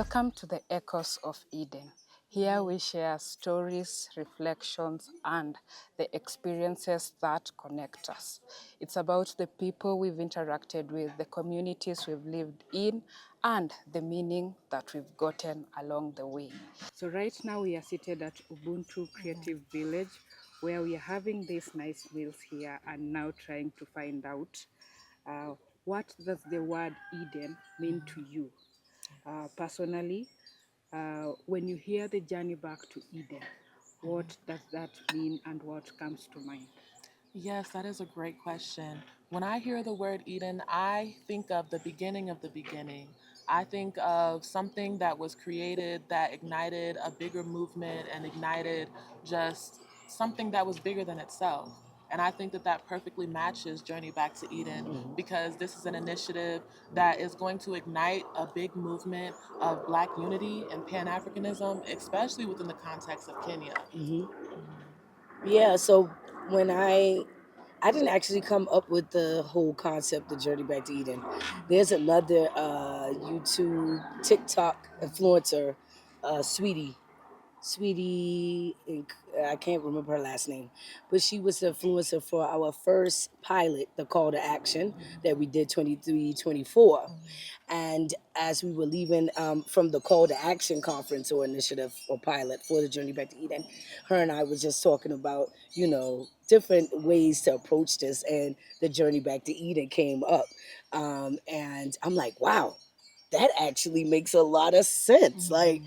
Welcome to the Echoes of Eden. Here we share stories, reflections, and the experiences that connect us. It's about the people we've interacted with, the communities we've lived in, and the meaning that we've gotten along the way. So right now we are seated at Ubuntu Creative Village, where we are having these nice meals here and now trying to find out what does the word Eden mean to you. Personally, when you hear the journey back to Eden, what does that mean and what comes to mind? Yes, that is a great question. When I hear the word Eden, I think of the beginning of the beginning. I think of something that was created that ignited a bigger movement and ignited just something that was bigger than itself. And I think that that perfectly matches Journey Back to Eden because this is an initiative that is going to ignite a big movement of Black unity and Pan Africanism, especially within the context of Kenya. Yeah, so when I didn't actually come up with the whole concept of Journey Back to Eden. There's another YouTube TikTok influencer, Sweetie. Sweetie, I can't remember her last name, but she was the influencer for our first pilot, the call to action that we did 23, 24. And as we were leaving from the call to action conference or initiative or pilot for the Journey Back to Eden, her and I was just talking about, different ways to approach this. And the Journey Back to Eden came up. And I'm like, wow, that actually makes a lot of sense. Like,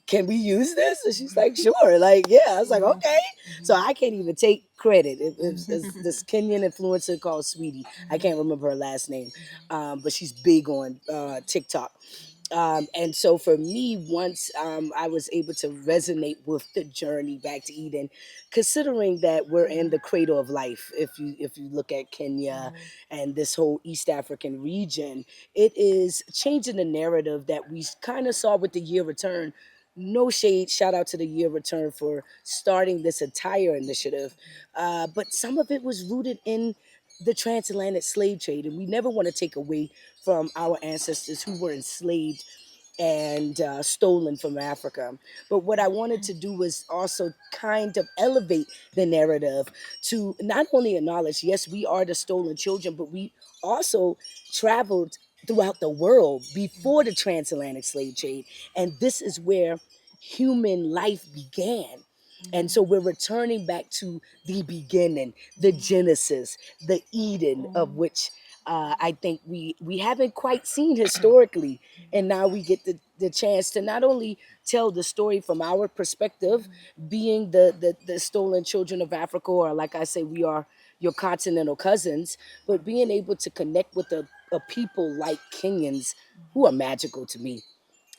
can we use this? And she's like, sure. Like, yeah. I was like, okay. So I can't even take credit. It's this Kenyan influencer called Sweetie. I can't remember her last name, but she's big on TikTok. And so for me, once I was able to resonate with the journey back to Eden, considering that we're in the cradle of life, if you look at Kenya and this whole East African region, it is changing the narrative that we kind of saw with the year return. No shade, shout out to the year return for starting this entire initiative. But some of it was rooted in the transatlantic slave trade, and we never want to take away from our ancestors who were enslaved and stolen from Africa. But what I wanted to do was also kind of elevate the narrative to not only acknowledge, yes, we are the stolen children, but we also traveled throughout the world before the transatlantic slave trade. And this is where human life began. And so we're returning back to the beginning, the Genesis, the Eden of which I think we haven't quite seen historically. And now we get the chance to not only tell the story from our perspective, being the stolen children of Africa, or like I say, we are your continental cousins, but being able to connect with a people like Kenyans who are magical to me.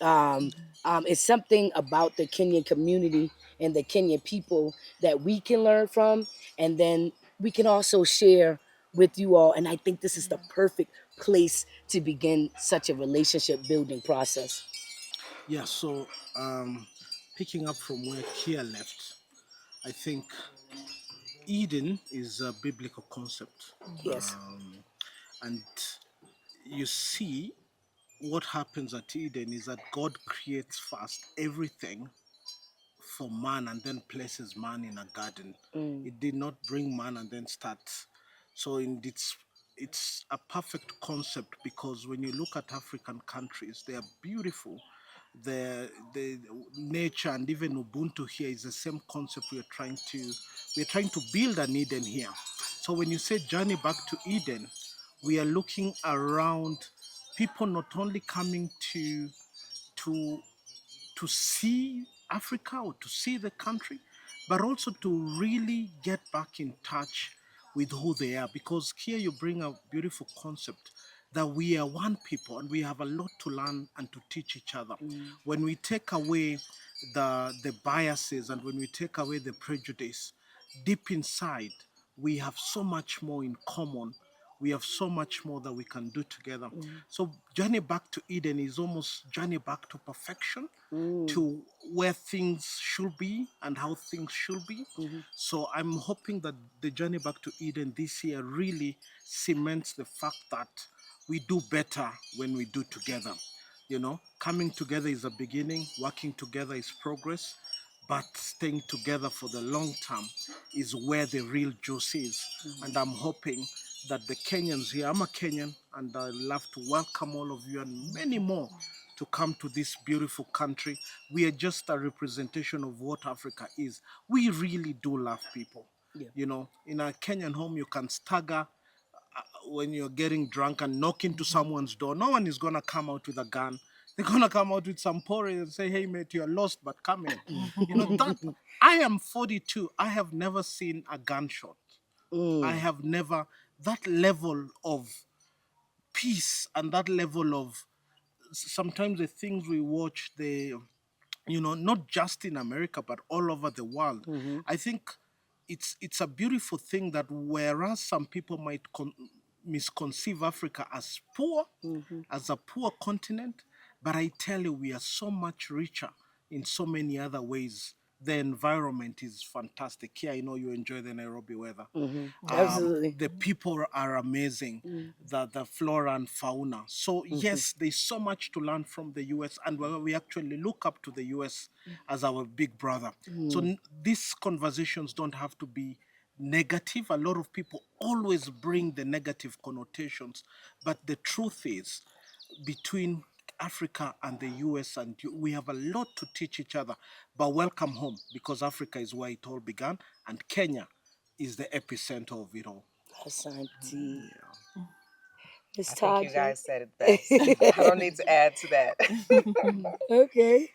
It's something about the Kenyan community and the Kenyan people that we can learn from, and then we can also share with you all. And I think this is the perfect place to begin such a relationship building process. Yeah, so picking up from where Kia left, I think Eden is a biblical concept. Yes. And you see, what happens at Eden is that God creates first everything for man and then places man in a garden. Mm. It did not bring man and then start. So in it's a perfect concept because when you look at African countries, they are beautiful. The nature and even Ubuntu here is the same concept we're trying to build an Eden here. So when you say journey back to Eden, we are looking around people not only coming to to see Africa or to see the country, but also to really get back in touch with who they are. Because here you bring a beautiful concept that we are one people and we have a lot to learn and to teach each other. When we take away the biases and when we take away the prejudice, deep inside, we have so much more in common. We have so much more that we can do together. So journey back to Eden is almost journey back to perfection, to where things should be and how things should be. So I'm hoping that the journey back to Eden this year really cements the fact that we do better when we do together. Coming together is a beginning, working together is progress, but staying together for the long term is where the real juice is. And I'm hoping that the Kenyans here, I'm a Kenyan, and I love to welcome all of you and many more to come to this beautiful country. We are just a representation of what Africa is. We really do love people. Yeah. In a Kenyan home, you can stagger when you're getting drunk and knock into someone's door. No one is gonna come out with a gun. They're gonna come out with some porridge and say, "Hey mate, you're lost, but come in." That I am 42. I have never seen a gunshot. I have never that level of peace and that level of sometimes the things we watch, not just in America but all over the world. I think it's a beautiful thing that whereas some people might misconceive Africa as poor, as a poor continent, but I tell you, we are so much richer in so many other ways. The environment is fantastic. Here, I know you enjoy the Nairobi weather. Absolutely. The people are amazing, the flora and fauna. So yes, there's so much to learn from the US, and we actually look up to the US as our big brother. So these conversations don't have to be negative. A lot of people always bring the negative connotations, but the truth is, between Africa and the US, and we have a lot to teach each other. But welcome home, because Africa is where it all began, and Kenya is the epicenter of it all. Asante. Miss I think you Taja. guys said it best. I don't need to add to that. Okay.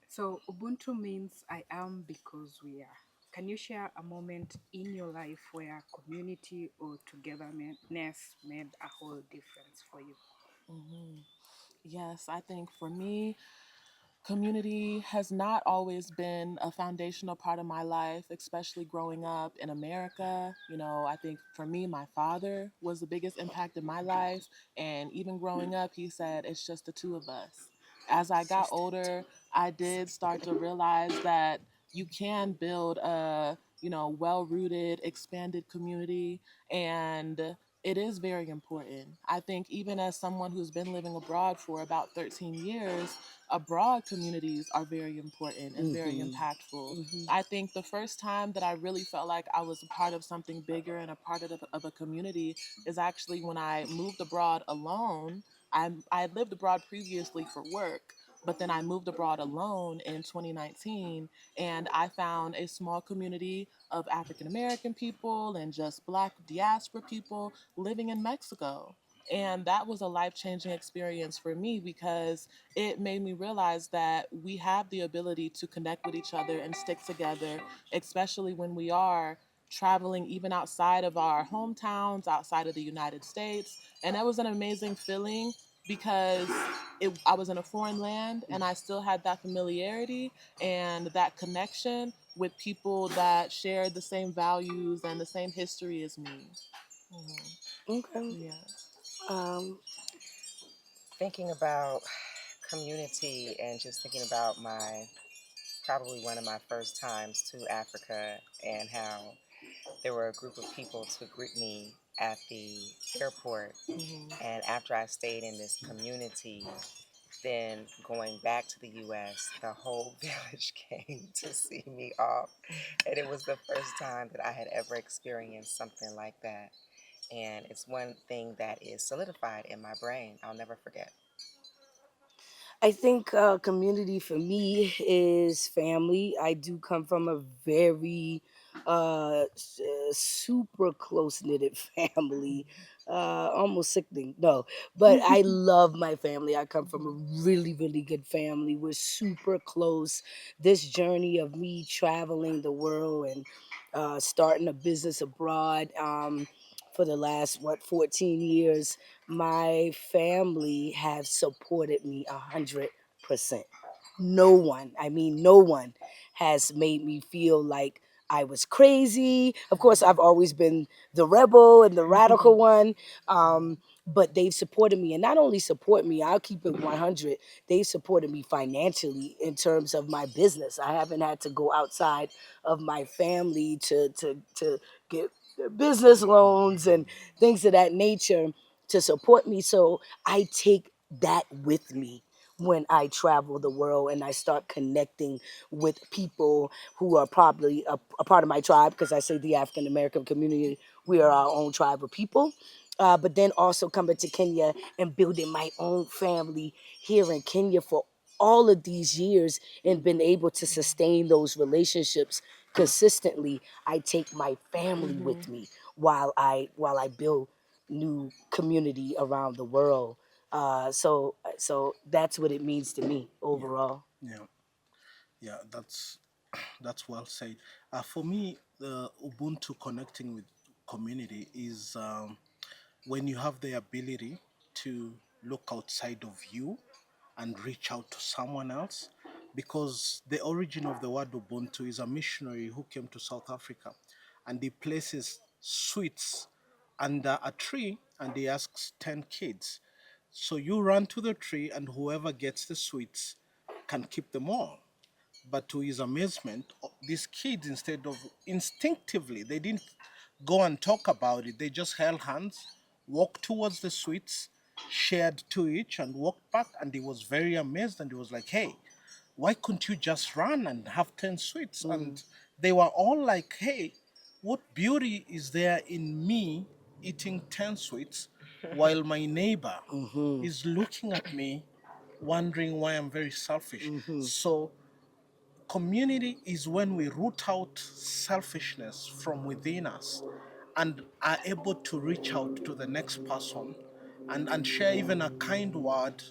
So Ubuntu means I am because we are. Can you share a moment in your life where community or togetherness made a whole difference for you? Yes, I think for me, community has not always been a foundational part of my life, especially growing up in America. I think for me, my father was the biggest impact in my life. And even growing up, he said, it's just the two of us. As I got older, I did start to realize that you can build a, well rooted, expanded community. And it is very important. I think even as someone who's been living abroad for about 13 years, abroad communities are very important and very impactful. I think the first time that I really felt like I was a part of something bigger and a part of a community is actually when I moved abroad alone. I had lived abroad previously for work, but then I moved abroad alone in 2019, and I found a small community of African American people and just Black diaspora people living in Mexico. And that was a life changing experience for me because it made me realize that we have the ability to connect with each other and stick together, especially when we are traveling even outside of our hometowns, outside of the United States. And that was an amazing feeling because I was in a foreign land and I still had that familiarity and that connection with people that shared the same values and the same history as me. Okay. Yes. Thinking about community and just thinking about probably one of my first times to Africa and how there were a group of people to greet me at the airport. And after I stayed in this community, then going back to the US, the whole village came to see me off. And it was the first time that I had ever experienced something like that. And it's one thing that is solidified in my brain. I'll never forget. I think community for me is family. I do come from a very super close knitted family, almost sickening. No, but I love my family. I come from a really, really good family. We're super close. This journey of me traveling the world and starting a business abroad. For the last 14 years, my family have supported me 100%. No one, I mean, no one has made me feel like I was crazy. Of course, I've always been the rebel and the radical one, but they've supported me. And not only support me, I'll keep it 100. They've supported me financially in terms of my business. I haven't had to go outside of my family to get business loans and things of that nature to support me. So I take that with me when I travel the world and I start connecting with people who are probably a part of my tribe, because I say the African American community, we are our own tribe of people. But then also coming to Kenya and building my own family here in Kenya for all of these years and been able to sustain those relationships consistently. I take my family with me while I build new community around the world. So that's what it means to me Yeah, overall. yeah, yeah. That's well said. For me, the Ubuntu connecting with community is when you have the ability to look outside of you and reach out to someone else. Because the origin of the word Ubuntu is a missionary who came to South Africa and he places sweets under a tree and he asks 10 kids. So you run to the tree and whoever gets the sweets can keep them all. But to his amazement, these kids, instead of instinctively, they didn't go and talk about it. They just held hands, walked towards the sweets, shared two each, and walked back. And he was very amazed. And he was like, hey, why couldn't you just run and have 10 sweets? And they were all like, hey, what beauty is there in me eating 10 sweets while my neighbor is looking at me wondering why I'm very selfish. So community is when we root out selfishness from within us and are able to reach out to the next person and share even a kind word.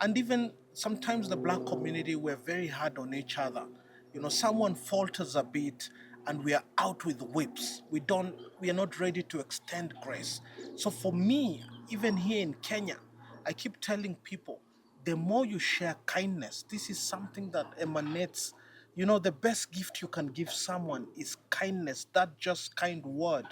And even sometimes the black community, we're very hard on each other. You know, someone falters a bit and we are out with whips. We are not ready to extend grace. So for me, even here in Kenya, I keep telling people, the more you share kindness, this is something that emanates. You know, the best gift you can give someone is kindness, that just kind word.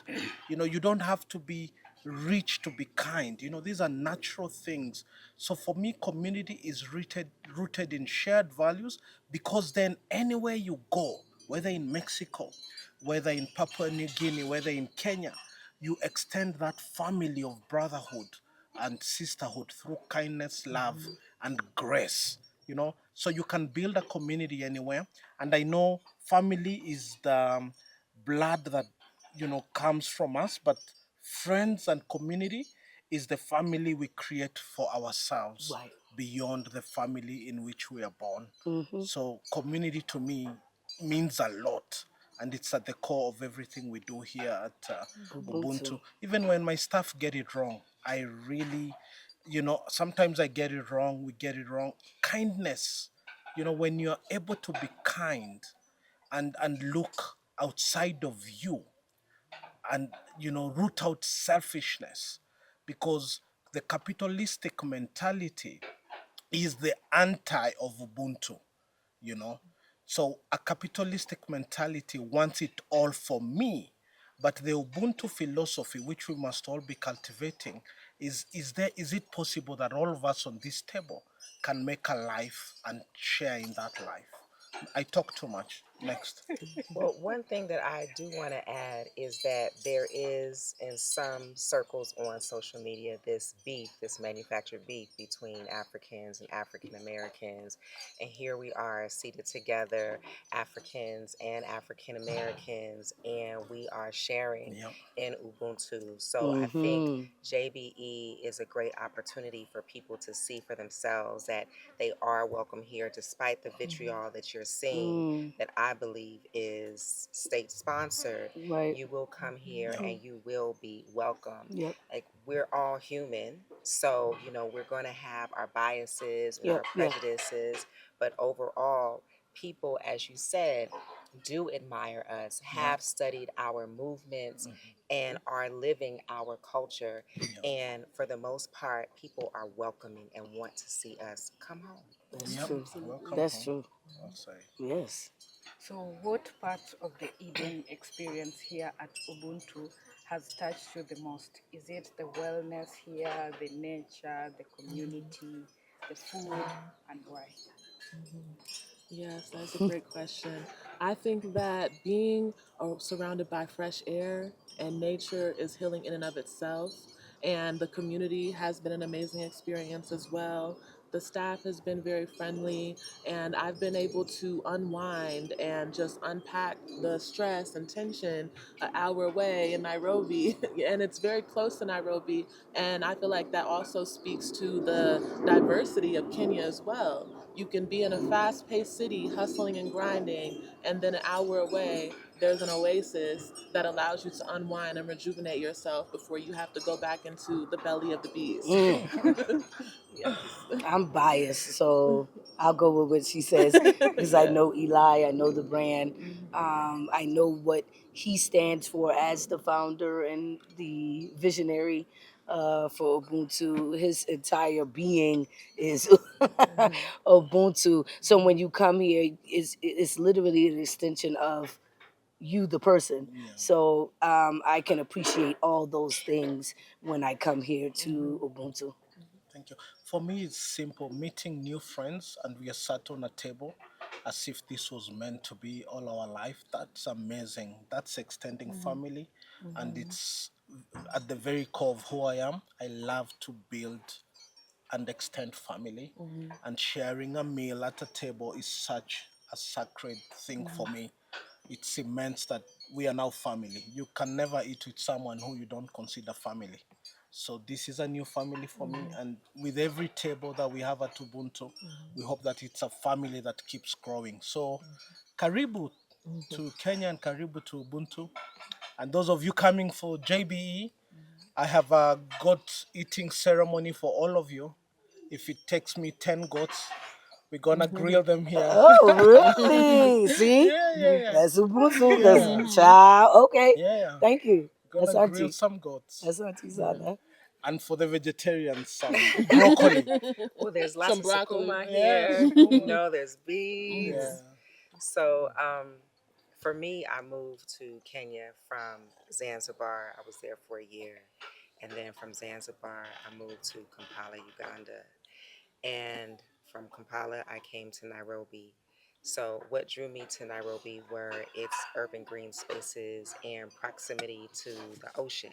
You know, you don't have to be rich to be kind. You know, these are natural things. So for me, community is rooted in shared values, because then anywhere you go, whether in Mexico, whether in Papua New Guinea, whether in Kenya, you extend that family of brotherhood and sisterhood through kindness, love, and grace. You know, so you can build a community anywhere. And I know family is the blood that, you know, comes from us, but friends and community is the family we create for ourselves Right. beyond the family in which we are born. So community to me means a lot, and it's at the core of everything we do here at Ubuntu. Ubuntu. Even when my staff get it wrong, I really, you know, sometimes I get it wrong, we get it wrong. Kindness, you know, when you're able to be kind and look outside of you and, you know, root out selfishness, because the capitalistic mentality is the anti of Ubuntu, you know. So a capitalistic mentality wants it all for me. But the Ubuntu philosophy, which we must all be cultivating, is it possible that all of us on this table can make a life and share in that life? I talk too much. Next. Well, one thing that I do want to add is that there is, in some circles on social media, this beef, this manufactured beef between Africans and African Americans. And here we are seated together, Africans and African Americans, and we are sharing Yep. in Ubuntu. So I think JBE is a great opportunity for people to see for themselves that they are welcome here, despite the vitriol that you're seeing, that I believe is state sponsored. Right. You will come here Yep. and you will be welcome. Yep. Like, we're all human. So, you know, we're going to have our biases and Yep. our Yeah. prejudices. But overall, people, as you said, do admire us, have studied our movements, and are living our culture. Yep. And for the most part, people are welcoming and want to see us come home. That's Yep. true. Welcome That's home. true. I'll say. Yes. So, what part of the Eden experience here at Ubuntu has touched you the most? Is it the wellness here, the nature, the community, the food, and why? Yes, that's a great question. I think that being surrounded by fresh air and nature is healing in and of itself. And the community has been an amazing experience as well. The staff has been very friendly, and I've been able to unwind and just unpack the stress and tension an hour away in Nairobi. And it's very close to Nairobi. And I feel like that also speaks to the diversity of Kenya as well. You can be in a fast paced city hustling and grinding, and then an hour away, there's an oasis that allows you to unwind and rejuvenate yourself before you have to go back into the belly of the beast. Yes. I'm biased, so I'll go with what she says because I Yeah. know Eli, I know the brand, I know what he stands for as the founder and the visionary for Ubuntu. His entire being is Ubuntu. So when you come here, it's literally an extension of you, the person. Yeah. So I can appreciate all those things when I come here to Ubuntu. Thank you. For me, it's simple meeting new friends, and we are sat on a table as if this was meant to be all our life. That's amazing. That's extending family, and it's at the very core of who I am. I love to build and extend family, and sharing a meal at a table is such a sacred thing for me. It cements that we are now family. You can never eat with someone who you don't consider family. So this is a new family for me, and with every table that we have at Ubuntu, we hope that it's a family that keeps growing. So, karibu to Kenya and karibu to Ubuntu, and those of you coming for JBE, I have a goat eating ceremony for all of you. If it takes me 10 goats, we're gonna grill them here. Oh, really? See? Yeah. That's Ubuntu. Yeah. That's child. Okay. Yeah. Thank you. That's Gonna grill Auntie. some goats. That's Auntie Sana. And for the vegetarians, some broccoli. Well, there's lots Some of broccoli. sakuma Yeah, here. sakuma. There's beads. Yeah. So, for me, I moved to Kenya from Zanzibar. I was there for a year. And then from Zanzibar, I moved to Kampala, Uganda. And from Kampala, I came to Nairobi. So, what drew me to Nairobi were its urban green spaces and proximity to the ocean.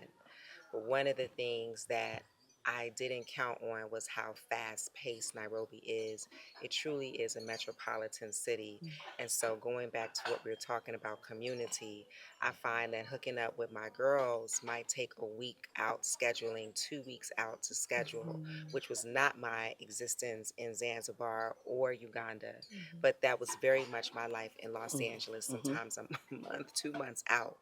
But one of the things that I didn't count on was how fast paced Nairobi is. It truly is a metropolitan city. And so, going back to what we were talking about community, I find that hooking up with my girls might take a week out scheduling, 2 weeks out to schedule, which was not my existence in Zanzibar or Uganda. But that was very much my life in Los Angeles, sometimes a month, 2 months out.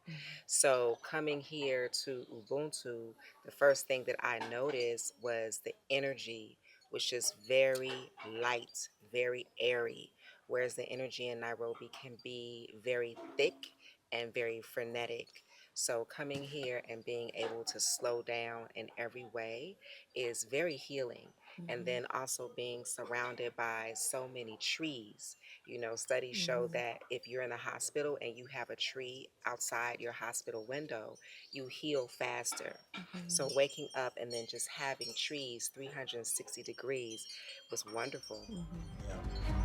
So coming here to Ubuntu, the first thing that I noticed was the energy was just very light, very airy, whereas the energy in Nairobi can be very thick and very frenetic. So coming here and being able to slow down in every way is very healing. And then also being surrounded by so many trees. Studies show that if you're in a hospital and you have a tree outside your hospital window, you heal faster. So waking up and then just having trees 360 degrees was wonderful. Yeah.